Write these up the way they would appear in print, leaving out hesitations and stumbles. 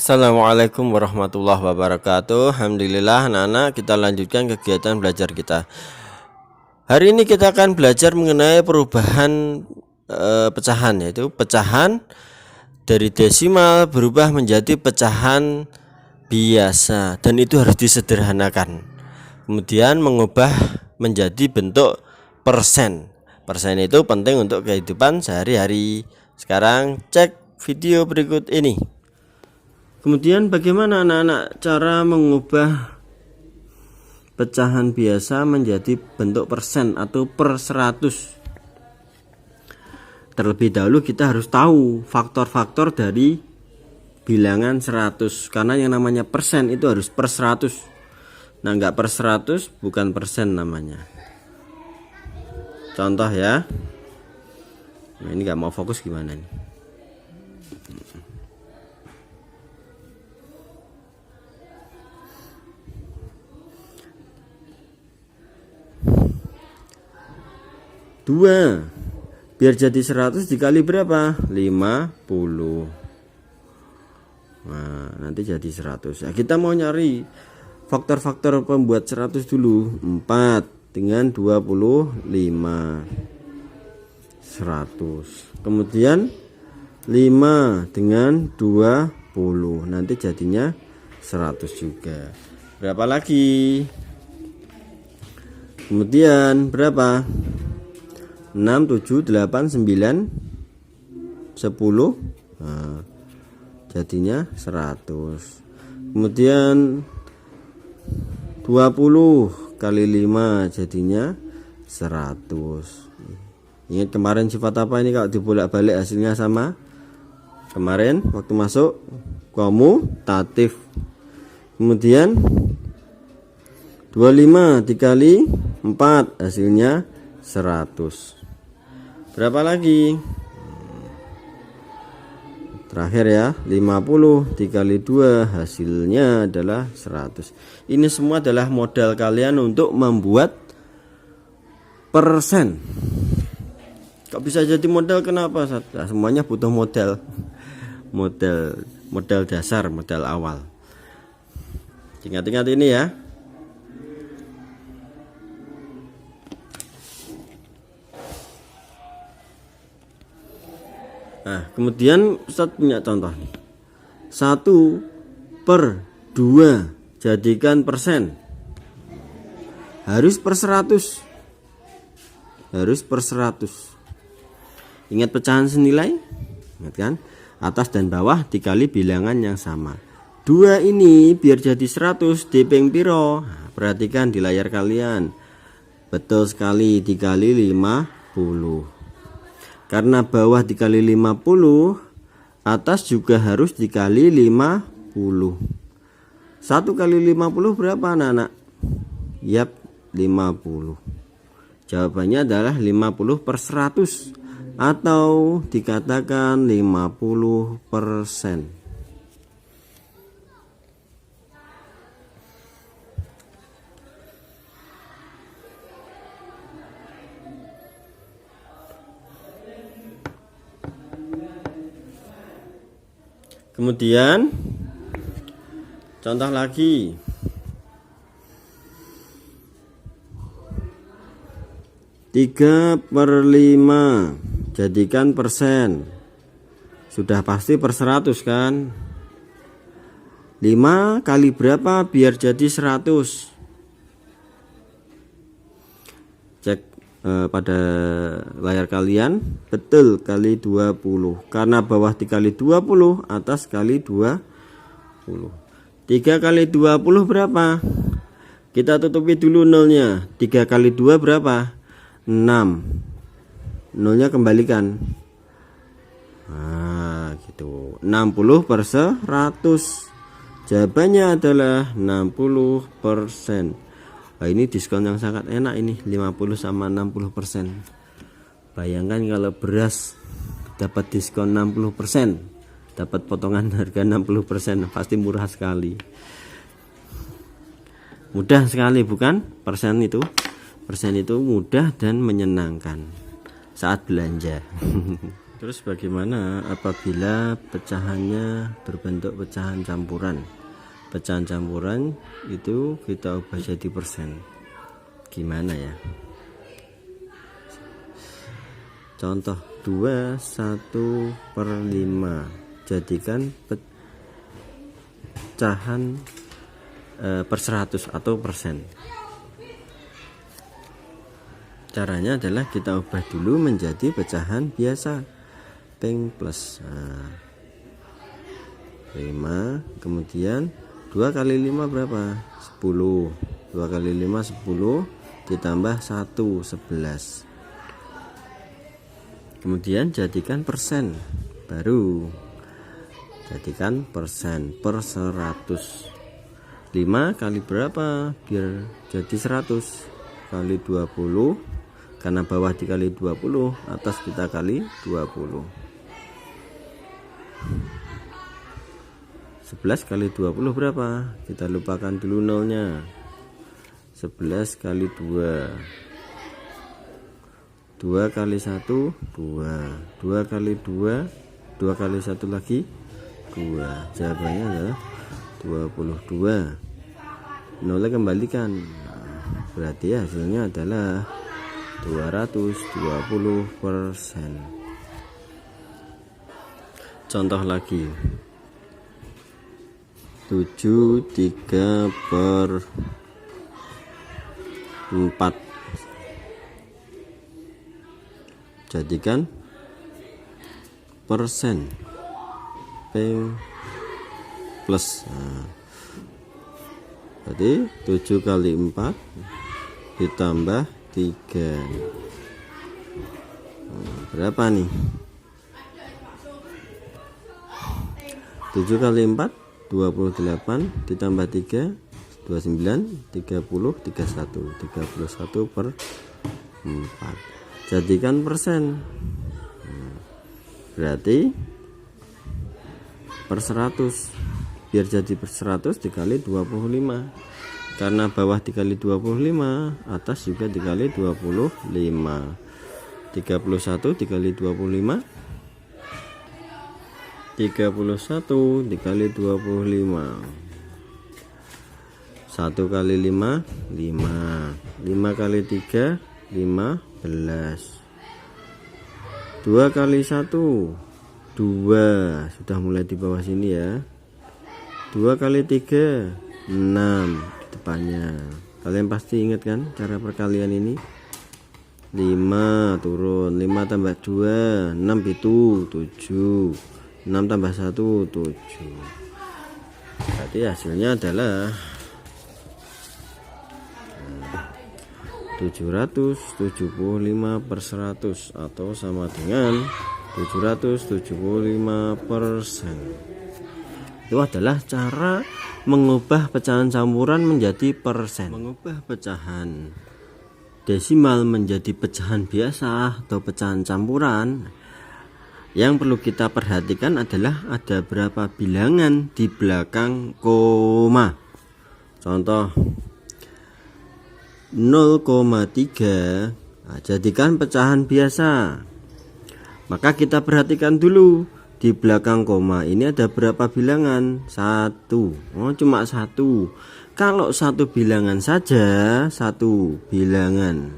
Assalamualaikum warahmatullahi wabarakatuh. Alhamdulillah anak-anak, kita lanjutkan kegiatan belajar kita. Hari ini kita akan belajar mengenai perubahan pecahan, yaitu pecahan dari desimal berubah menjadi pecahan biasa, dan itu harus disederhanakan. Kemudian mengubah menjadi bentuk persen. Persen itu penting untuk kehidupan sehari-hari. Sekarang cek video berikut ini. Kemudian bagaimana anak-anak cara mengubah pecahan biasa menjadi bentuk persen atau per 100? Terlebih dahulu kita harus tahu faktor-faktor dari bilangan 100, karena yang namanya persen itu harus per 100. Nah, enggak per 100 bukan persen namanya. Contoh ya. Nah, ini enggak mau fokus gimana nih? Dua biar jadi 100 dikali berapa? 50. Nah, nanti jadi 100. Ya, kita mau nyari faktor-faktor pembuat 100 dulu. 4 dengan 25 100. Kemudian 5 dengan 20. Nanti jadinya 100 juga. Berapa lagi? Kemudian berapa? 6, 7, 8, 9, 10. Nah, jadinya 100. Kemudian 20 kali 5 jadinya 100. Ingat kemarin sifat apa ini? Kalau dibolak-balik hasilnya sama kemarin waktu masuk komutatif. Kemudian 25 dikali 4 hasilnya 100. Berapa lagi? Terakhir ya, 50 dikali 2 hasilnya adalah 100. Ini semua adalah modal kalian untuk membuat persen. Kok bisa jadi modal? Kenapa? Nah, semuanya butuh modal. Modal dasar, modal awal. Ingat-ingat ini ya. Nah, kemudian Ustaz punya contoh nih. 1 per 2 jadikan persen. Harus per 100. Harus per 100. Ingat pecahan senilai? Ingat kan? Atas dan bawah dikali bilangan yang sama. 2 ini biar jadi 100 diping piro? Nah, perhatikan di layar kalian. Betul sekali, dikali 50. Karena bawah dikali 50, atas juga harus dikali 50. 1 kali 50 berapa anak-anak? Yap, 50. Jawabannya adalah 50 per 100, atau dikatakan 50%. Kemudian contoh lagi. 3 per 5 jadikan persen. Sudah pasti per 100 kan? 5 kali berapa biar jadi 100? Cek pada layar kalian. Betul, kali 20. Karena bawah dikali 20, atas kali 20. 3 kali 20 berapa? Kita tutupi dulu nolnya. 3 kali 2 berapa? 6. Nolnya kembalikan. Nah, gitu. 60 per 100. Jawabannya adalah 60%. Nah, ini diskon yang sangat enak ini, 50 sama 60%. Bayangkan kalau beras dapat diskon 60%, dapat potongan harga 60%, pasti murah sekali. Mudah sekali bukan? Persen itu mudah dan menyenangkan saat belanja. Terus bagaimana apabila pecahannya berbentuk pecahan campuran? Pecahan campuran itu kita ubah jadi persen. Gimana ya? Contoh 21/5. Jadikan pecahan per 100 atau persen. Caranya adalah kita ubah dulu menjadi pecahan biasa. Peng plus 5, kemudian 2 kali 5 berapa? 10. 2 kali 5 10, ditambah 1 11. Kemudian jadikan persen, baru jadikan persen per 100. 5 kali berapa biar jadi 100? Kali 20, karena bawah dikali 20, atas kita kali 20. 11 kali 20 berapa? Kita lupakan dulu nolnya. 11 kali 2. 2 kali 1 2. 2 kali 2, 2 kali 1 lagi 2. Jawabannya adalah 22. Nolnya kembalikan. Berarti hasilnya adalah 220%. Contoh lagi, 73/4. Jadikan persen. Peng plus. Berarti 7 kali 4 ditambah 3. Berapa nih? 7 kali 4 28, ditambah 3 29, 30, 31. 31/4. Jadikan persen. Berarti per 100. Biar jadi per 100 dikali 25. Karena bawah dikali 25, atas juga dikali 25. 31 dikali 25. 31 dikali 25. 1 kali 5 5. 5 kali 3 15. 2 kali 1 2. Sudah mulai di bawah sini ya. 2 kali 3 6 depannya. Kalian pasti ingat kan cara perkalian ini? 5 turun, 5 tambah 2 6 itu 7. 6 tambah 1 7. Berarti hasilnya adalah 775/100 atau sama dengan 775%. Itu adalah cara mengubah pecahan campuran menjadi persen. Mengubah pecahan desimal menjadi pecahan biasa atau pecahan campuran, yang perlu kita perhatikan adalah ada berapa bilangan di belakang koma. Contoh 0,3. Jadikan pecahan biasa. Maka kita perhatikan dulu di belakang koma ini ada berapa bilangan? 1. Oh, cuma 1. Kalau satu bilangan saja, satu bilangan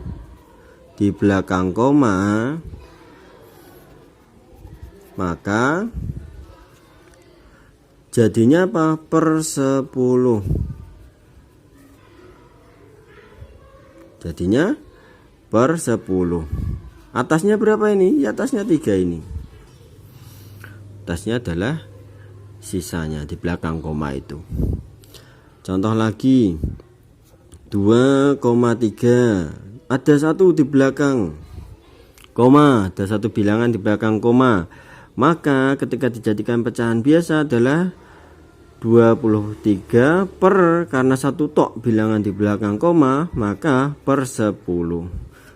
di belakang koma, maka jadinya apa? Per 10. Jadinya per 10. Atasnya berapa ini? Ya, atasnya 3 ini. Atasnya adalah sisanya di belakang koma itu. Contoh lagi 2,3. Ada 1 di belakang koma, ada 1 bilangan di belakang koma. Maka ketika dijadikan pecahan biasa adalah 23 per, karena 1 tok bilangan di belakang koma, maka per 10.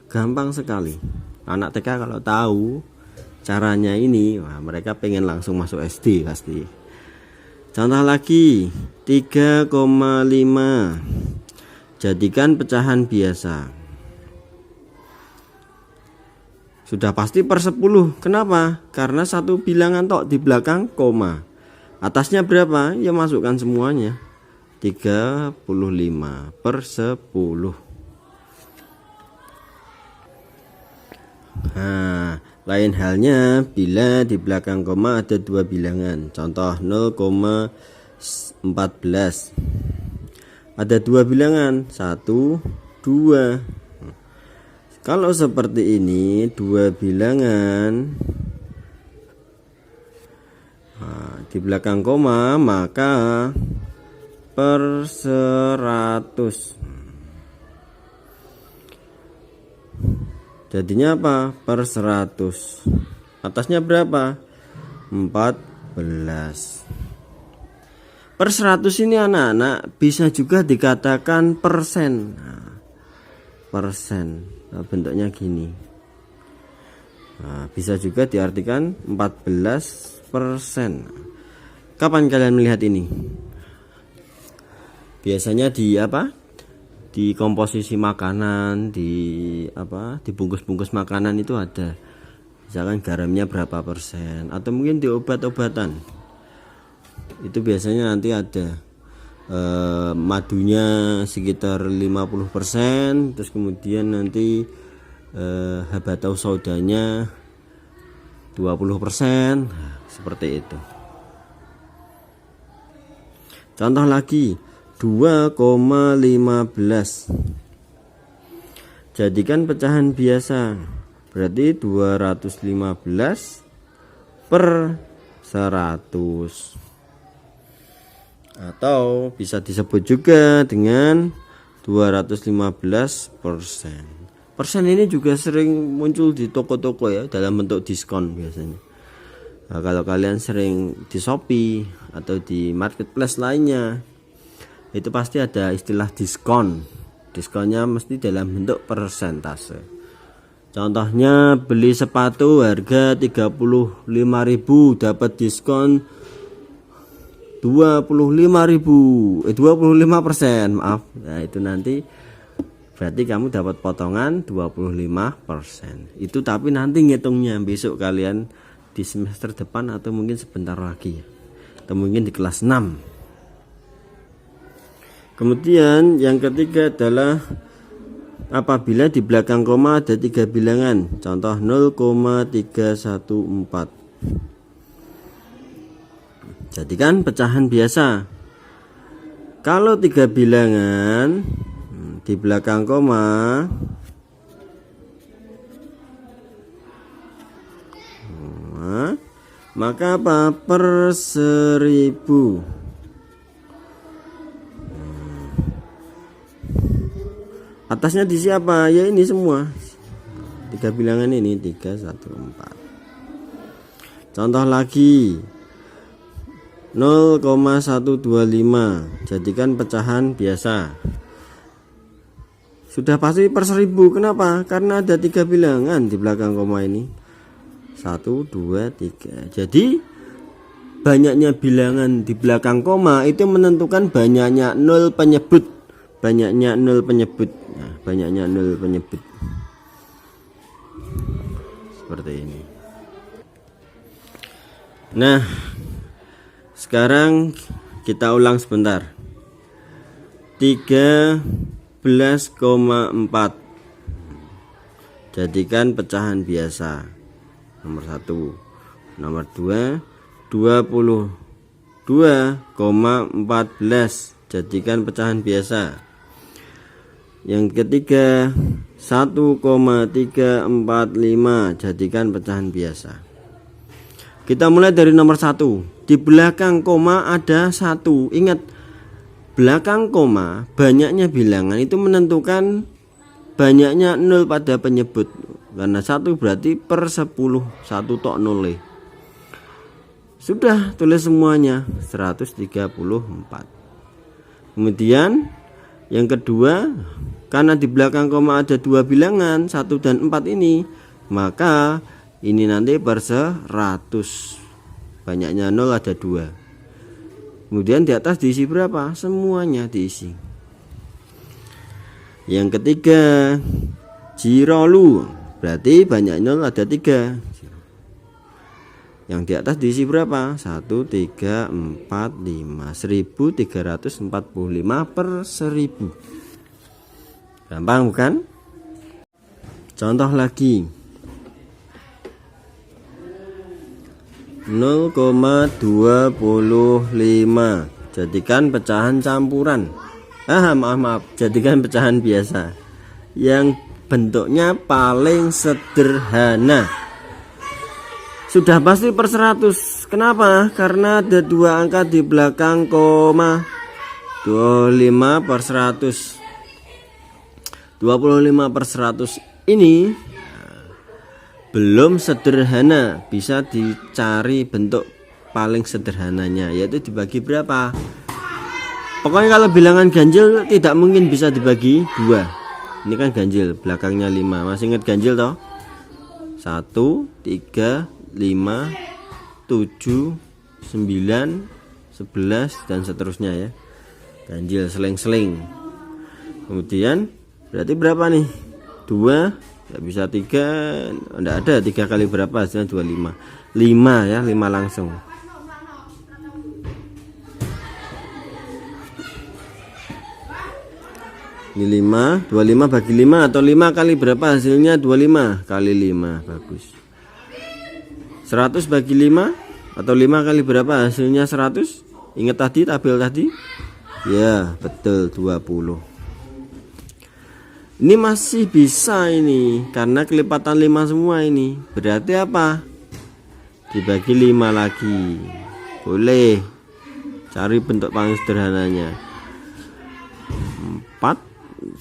Gampang sekali. Anak TK kalau tahu caranya ini, wah, mereka pengen langsung masuk SD pasti. Contoh lagi 3,5. Jadikan pecahan biasa. Sudah pasti per 10. Kenapa? Karena satu bilangan tok di belakang koma. Atasnya berapa? Ya masukkan semuanya. 35 per 10. Nah, lain halnya bila di belakang koma ada dua bilangan. Contoh 0,14. Ada dua bilangan, 1, 2. Kalau seperti ini, dua bilangan di belakang koma, maka per 100. Jadinya apa? Per 100. Atasnya berapa? 14. Per 100 ini anak-anak bisa juga dikatakan persen. Persen. Bentuknya gini. Bisa juga diartikan 14%. Kapan kalian melihat ini? Biasanya di apa? Di komposisi makanan, di bungkus-bungkus makanan itu ada. Misalkan garamnya berapa persen, atau mungkin di obat-obatan. Itu biasanya nanti ada madunya sekitar 50%, terus kemudian nanti habatau sodanya 20%, seperti itu. Contoh lagi 2,15. Jadikan pecahan biasa, berarti 215 per 100. Atau bisa disebut juga dengan 215%. Persen ini juga sering muncul di toko-toko ya, dalam bentuk diskon biasanya. Nah, kalau kalian sering di Shopee atau di marketplace lainnya, itu pasti ada istilah diskon. Diskonnya mesti dalam bentuk persentase. Contohnya beli sepatu harga 35.000 dapat diskon 25%, maaf. Nah, itu nanti berarti kamu dapat potongan 25%. Itu tapi nanti ngitungnya besok kalian di semester depan atau mungkin sebentar lagi, atau mungkin di kelas 6. Kemudian yang ketiga adalah apabila di belakang koma ada 3 bilangan. Contoh 0,314. Jadikan pecahan biasa. Kalau 3 bilangan di belakang koma, maka apa? Per 1000. Atasnya di siapa? Ya ini semua. 3 bilangan ini 314. Contoh lagi 0,125. Jadikan pecahan biasa. Sudah pasti per 1000. Kenapa? Karena ada 3 bilangan di belakang koma ini. 1, 2, 3. Jadi banyaknya bilangan di belakang koma itu menentukan banyaknya nol penyebut. Banyaknya nol penyebut. Nah, banyaknya nol penyebut. Seperti ini. Nah, sekarang kita ulang sebentar. 13,4. Jadikan pecahan biasa. Nomor 1. Nomor 2, 22,14. Jadikan pecahan biasa. Yang ketiga 1,345. Jadikan pecahan biasa. Kita mulai dari nomor 1. Di belakang koma ada 1. Ingat, belakang koma banyaknya bilangan itu menentukan banyaknya nol pada penyebut. Karena 1 berarti per 10. 1 tok nol. Sudah, tulis semuanya 134. Kemudian yang kedua, karena di belakang koma ada 2 bilangan 1 dan 4 ini, maka ini nanti per 100. Banyaknya 0 ada 2. Kemudian di atas diisi berapa? Semuanya diisi. Yang ketiga, jirolu. berarti banyak nol ada 3. Yang di atas diisi berapa? 1, 3, 4, 5. 1345 per 1000. Gampang bukan? Contoh lagi, 0,25. Jadikan pecahan campuran. Maaf, jadikan pecahan biasa yang bentuknya paling sederhana. Sudah pasti per 100. Kenapa? Karena ada 2 angka di belakang koma. 25 per 100. 25 per 100 ini belum sederhana. Bisa dicari bentuk paling sederhananya, yaitu dibagi berapa. Pokoknya kalau bilangan ganjil tidak mungkin bisa dibagi 2. Ini kan ganjil, belakangnya 5. Masih ingat ganjil toh? 1, 3, 5, 7, 9, 11 dan seterusnya ya. Ganjil seling-seling. Kemudian berarti berapa nih? 2, tidak bisa 3, enggak ada. 3 kali berapa hasilnya? 25. 5 ya, 5 langsung. Ini 5, 25 bagi 5 atau 5 kali berapa hasilnya? 25 kali 5, bagus. 100 bagi 5 atau 5 kali berapa hasilnya? 100. Ingat tadi tabel tadi? Ya, betul, 20. Ini masih bisa ini karena kelipatan 5 semua ini. Berarti apa? Dibagi 5 lagi. Boleh. Cari bentuk paling sederhananya. 4,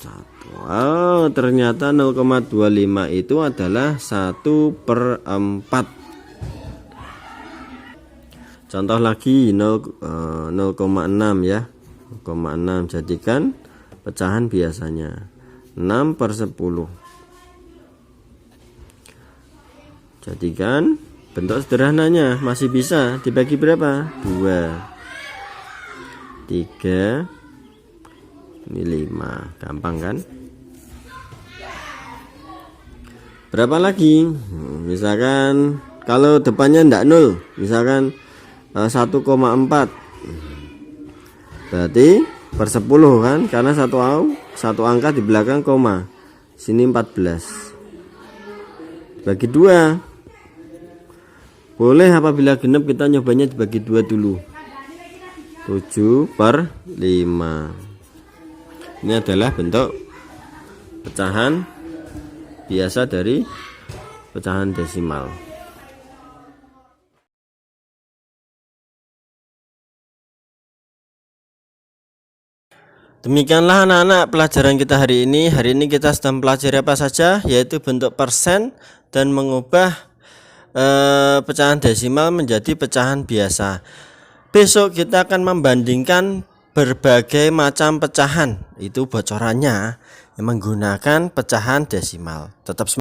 1. Oh, ternyata 0,25 itu adalah 1/4. Contoh lagi 0,6 ya. 0,6 jadikan pecahan biasanya. 6 per 10. Jadikan bentuk sederhananya. Masih bisa dibagi berapa? 2, 3, ini 5. Gampang kan? Berapa lagi? Misalkan kalau depannya ndak 0, misalkan 1,4. Berarti per 10 kan, karena satu angka di belakang koma. Sini 14. Bagi 2. Boleh apabila genap kita nyobanya dibagi 2 dulu. 7/5. Ini adalah bentuk pecahan biasa dari pecahan desimal. Demikianlah anak-anak pelajaran kita hari ini. Hari ini kita sedang pelajari apa saja, yaitu bentuk persen dan mengubah pecahan desimal menjadi pecahan biasa. Besok kita akan membandingkan berbagai macam pecahan. Itu bocorannya yang menggunakan pecahan desimal. Tetap